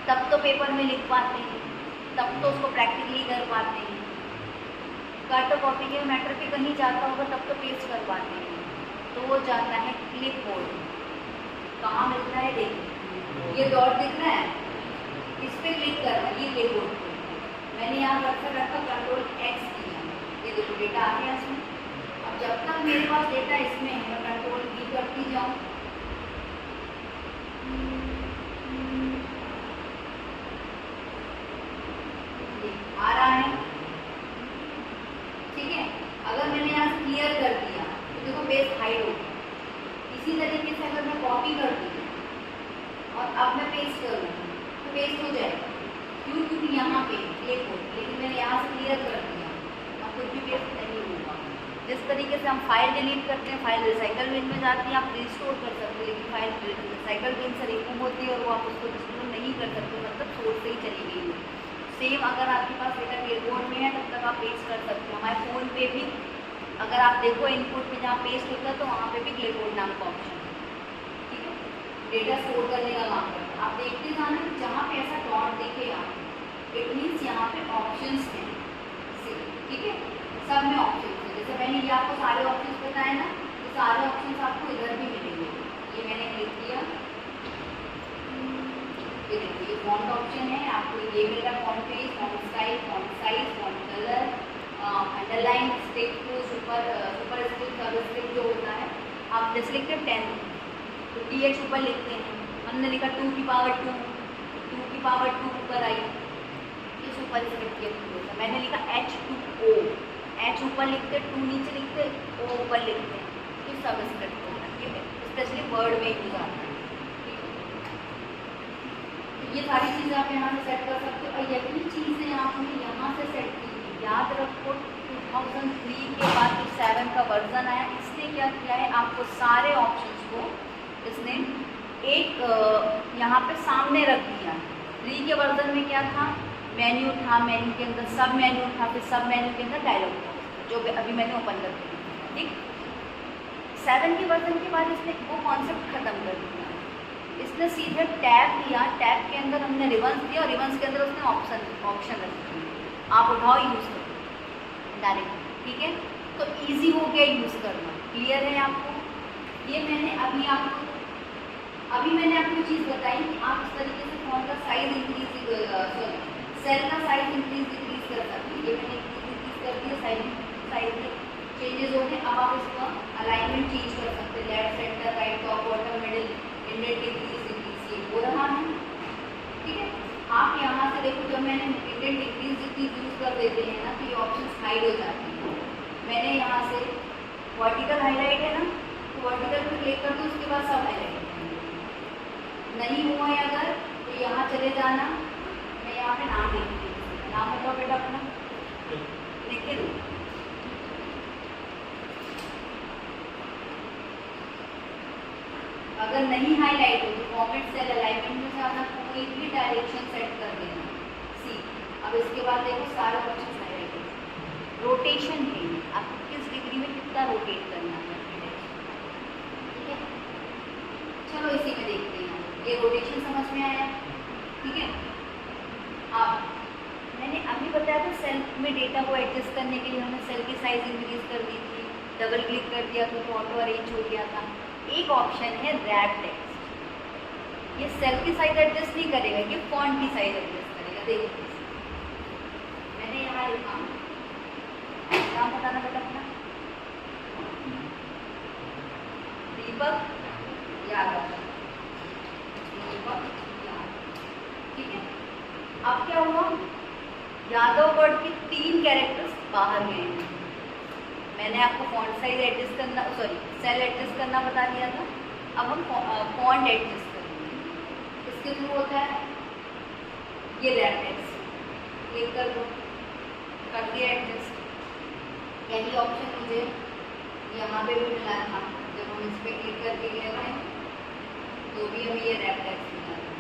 तब तो पेपर में लिख पाते हैं, तब तो उसको प्रैक्टिकली कर पाते हैं। कट कॉपी के मैटर पे कहीं जाता होगा तब तो पेस्ट कर पाते हैं। तो वो जाता है क्लिप बोर्ड। कहाँ मिलता है देखिए, ये डॉट दिख रहा है, इस पर क्लिक करना, ये क्लिप बोर्ड पे मैंने यहाँ कर्सर रखा, कंट्रोल एक्स किया, ये देखो डेटा आ गया इसमें। अब जब तक मेरे पास डेटा इसमें है मैं कंट्रोल वी करती जाऊँ, आ रहा है, ठीक है। अगर मैंने यहाँ से क्लियर कर दिया तो देखो बेस हाइड हो गया। इसी तरीके से अगर मैं कॉपी कर दी और अब मैं पेस्ट करूँ तो पेस्ट हो जाएगा, क्यों? क्योंकि यहाँ पे क्लिक हो, लेकिन मैंने यहाँ से क्लियर कर दिया, अब कुछ भी पेस्ट नहीं होगा। जिस तरीके से हम फाइल डिलीट करते हैं, फाइल रिसाइकल बिन में जाती है, आप रिस्टोर कर सकते हैं, लेकिन फाइल रिसाइकल बिन से रिमूव होती है और वो आप उसको रिस्टोर नहीं कर सकते, मतलब सोर्स से ही चली गई है। सेम अगर आपके पास डेटा क्लिपबोर्ड में है तब तक आप पेस्ट कर सकते हो। हमारे फ़ोन पे भी अगर आप देखो इनपुट पे जहाँ पेस्ट होता है तो वहाँ पे भी क्लिपबोर्ड नाम का ऑप्शन है, ठीक है, डेटा स्टोर करने का काम करता है। आप देखते जाना कि जहाँ पे ऐसा डॉट दिखे आप, इट मीन्स यहाँ पे ऑप्शंस हैं, ठीक है, सब में ऑप्शंस है। जैसे मैंने ये आपको सारे ऑप्शंस बताए ना, तो सारे ऑप्शंस आपको इधर भी मिलेंगे। ये मैंने क्लिक किया, ये देखिए फॉन्ट ऑप्शन है, आपको ये मिल रहा है font page, font style, font size, font colour, underline, stick to, super stick, sub stick जो होता है। आप जैसे लिखते हैं 10 तो DH ऊपर लिखते हैं, हमने लिखा 2 की पावर 2 ऊपर आई, ये सुपर स्क्रिप्ट के थ्रू होता है। मैंने लिखा H2O, H ऊपर लिखते, 2 नीचे लिखते, O ऊपर लिखते हैं, तो सब स्क्रिप्ट होता है, ठीक है, स्पेशली वर्ड में यूज आता है। ये सारी चीज़ें आप यहाँ से सेट कर सकते हो, और यही चीज़ें आपने यहाँ से सेट की। याद रखो 2003 के बाद जो 7 का वर्जन आया, इसने क्या किया है, आपको सारे ऑप्शंस को इसने एक यहाँ पे सामने रख दिया। 3 के वर्जन में क्या था, मेन्यू था, मेन्यू के अंदर सब मेन्यू था, फिर सब मेन्यू के अंदर डायलॉग था, जो अभी मैंने ओपन कर दिया, ठीक। 7 के वर्जन के बाद इसने वो कॉन्सेप्ट खत्म कर दिया, इसने सीधे टैब दिया, टैब के अंदर हमने रिबन्स दिया और रिबन्स के अंदर उसने ऑप्शन रख दिया, आप उठाओ यूज़ करो डायरेक्ट, ठीक है। तो इजी हो गया यूज़ करना, क्लियर है आपको। ये मैंने अभी मैंने आपको चीज़ बताई कि आप इस तरीके से फॉन्ट का साइज इंक्रीज, सेल का साइज इंक्रीज डिक्रीज कर सकते हैं। ये मैंने इंक्रीज कर दिया, साइज में चेंजेस हो गए। अब आप इसका अलाइनमेंट चेंज कर सकते हैं, left, centre, right, top, bottom, middle, indent, decrease, ये हो रहा है, ठीक है। आप यहाँ से देखो, जब मैंने इंडेंट, डिक्रीज यूज़ कर देते हैं ना, तो ये ऑप्शन हाइड हो जाते हैं। मैंने यहाँ से वर्टिकल हाईलाइट है ना, तो वर्टिकल पर क्लिक कर दो, उसके बाद सब हाईलाइट नहीं हुआ है अगर, तो यहाँ चले जाना, मैं यहाँ पे नाम लिख दूँ, नाम बताओ बेटा अपना, लिख के दो। अगर नहीं हाईलाइट हो तो फॉर्मेट सेल अलाइनमेंट में जाना, कोई भी डायरेक्शन सेट कर देना, सी। अब इसके बाद देखो सारे ऑप्शन हाईलाइट है, रोटेशन है, आपको किस डिग्री में कितना रोटेट करना है, ठीक है। चलो इसी में देखते हैं, ये रोटेशन समझ में आया, ठीक है। अब मैंने अभी बताया था सेल में डेटा को एडजस्ट करने के लिए हमने सेल की साइज इंक्रीज कर दी थी, डबल क्लिक कर दिया तो ऑटो अरेंज हो गया था। एक ऑप्शन है रैप टेक्स्ट, ये सेल की साइज एडजस्ट नहीं करेगा, ये फॉन्ट की साइज एडजस्ट करेगा। देखिए मैंने यहाँ लिखा, नाम बताना बेटा अपना, दीपक यादव, ठीक है। अब क्या हुआ, यादव वर्ड के 3 कैरेक्टर्स बाहर गए हैं। मैंने आपको फॉन्ट साइज एडजस्ट करना, सॉरी सेल एडजस्ट करना बता दिया था। अब हम फॉन्ट एडजस्ट करेंगे, इसके थ्रू होता है ये रैप टेक्स्ट, क्लिक कर दो, कर दिया एडजस्ट। यही ऑप्शन मुझे यहाँ पे भी मिला था, जब हम इस पर क्लिक करके गए थे तो भी हमें ये रैप टेक्स्ट मिला था,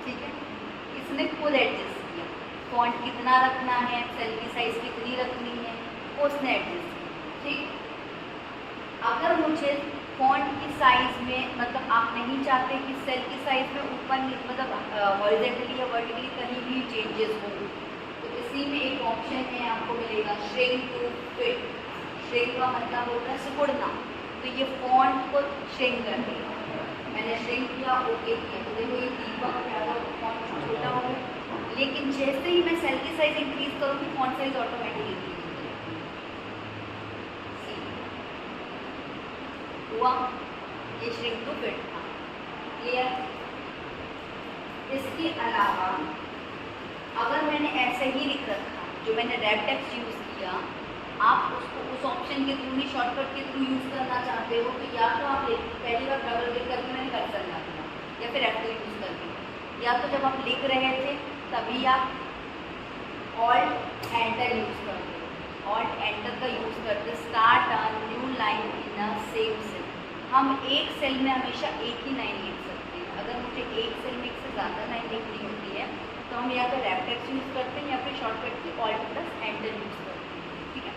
ठीक है। इसने खुद एडजस्ट किया, फॉन्ट कितना रखना है, सेल की साइज कितनी रखनी है, वो उसने एडजस्ट किया, ठीक। अगर मुझे फॉन्ट की साइज़ में मतलब आप नहीं चाहते कि सेल की साइज़ में ऊपर मतलब हॉरिजॉन्टली या वर्टिकली कहीं भी चेंजेस हो, तो इसी में एक ऑप्शन है आपको मिलेगा श्रिंक टू फिट। श्रिंक का मतलब होता है सिकुड़ना, तो ये फॉन्ट को श्रिंक कर देगा। मैंने श्रिंक किया, ओके किया, तो देखो ये दीपक यादव फॉन्ट छोटा हो गया, लेकिन जैसे ही मैं सेल की साइज इंक्रीज करूँगी फॉन्ट साइज ऑटोमेटिकली हुआ। ये श्रिंक टू फिट था, क्लियर। इसके अलावा अगर मैंने ऐसे ही लिख रखा, जो मैंने रेड टेक्स्ट यूज़ किया, आप उसको उस ऑप्शन के थ्रू ही शॉर्टकट के थ्रू यूज़ करना चाहते हो, तो या तो आप पहली बार डबल क्लिक करके मैंने कर्सर लगा दिया, या फिर F2 यूज़ करके, या तो जब आप लिख रहे थे तभी आप ऑल्ट एंटर यूज़ करते, ऑल्ट एंटर का यूज़ करते, start a new line in a same cell. हम एक सेल में हमेशा एक ही लाइन लिख सकते हैं। अगर मुझे एक सेल में एक से ज़्यादा लाइन लिखनी होती है तो हम या तो रेड टेक्स्ट यूज़ करते हैं या फिर शॉर्टकट की ऑल्ट प्लस एंटर यूज़ करते हैं, ठीक है।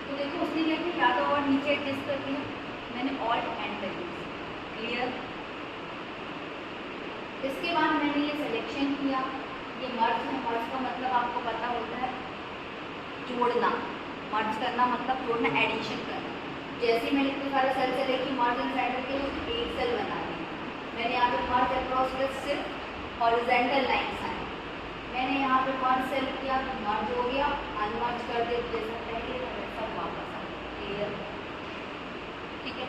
तो देखो उसने क्या किया, या तो और नीचे एडजस्ट कर दिया, मैंने ऑल्ट एंटर यूज़, क्लियर। इसके बाद मैंने ये सिलेक्शन किया, ये मर्ज है, मर्ज का मतलब आपको पता होता है जोड़ना, मर्ज करना मतलब जोड़ना, एडिशन करना। जैसे ही मैंने इतने सारे सेल सेलेक्ट की, मर्ज एंड सेंटर के लिए एक सेल बना दिया, मैंने यहाँ पे मर्ज अक्रॉस पे सिर्फ हॉरिजॉन्टल लाइंस आए, मैंने यहाँ पे मर्ज सेल किया तो मर्ज हो गया, अनमर्ज कर दे जैसा पहले था वैसा वापस आ गया, क्लियर, ठीक है।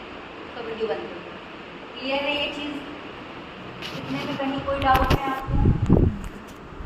तो वीडियो बंद कर दो, क्लियर है ये चीज़, इतने में कहीं कोई डाउट है आपको?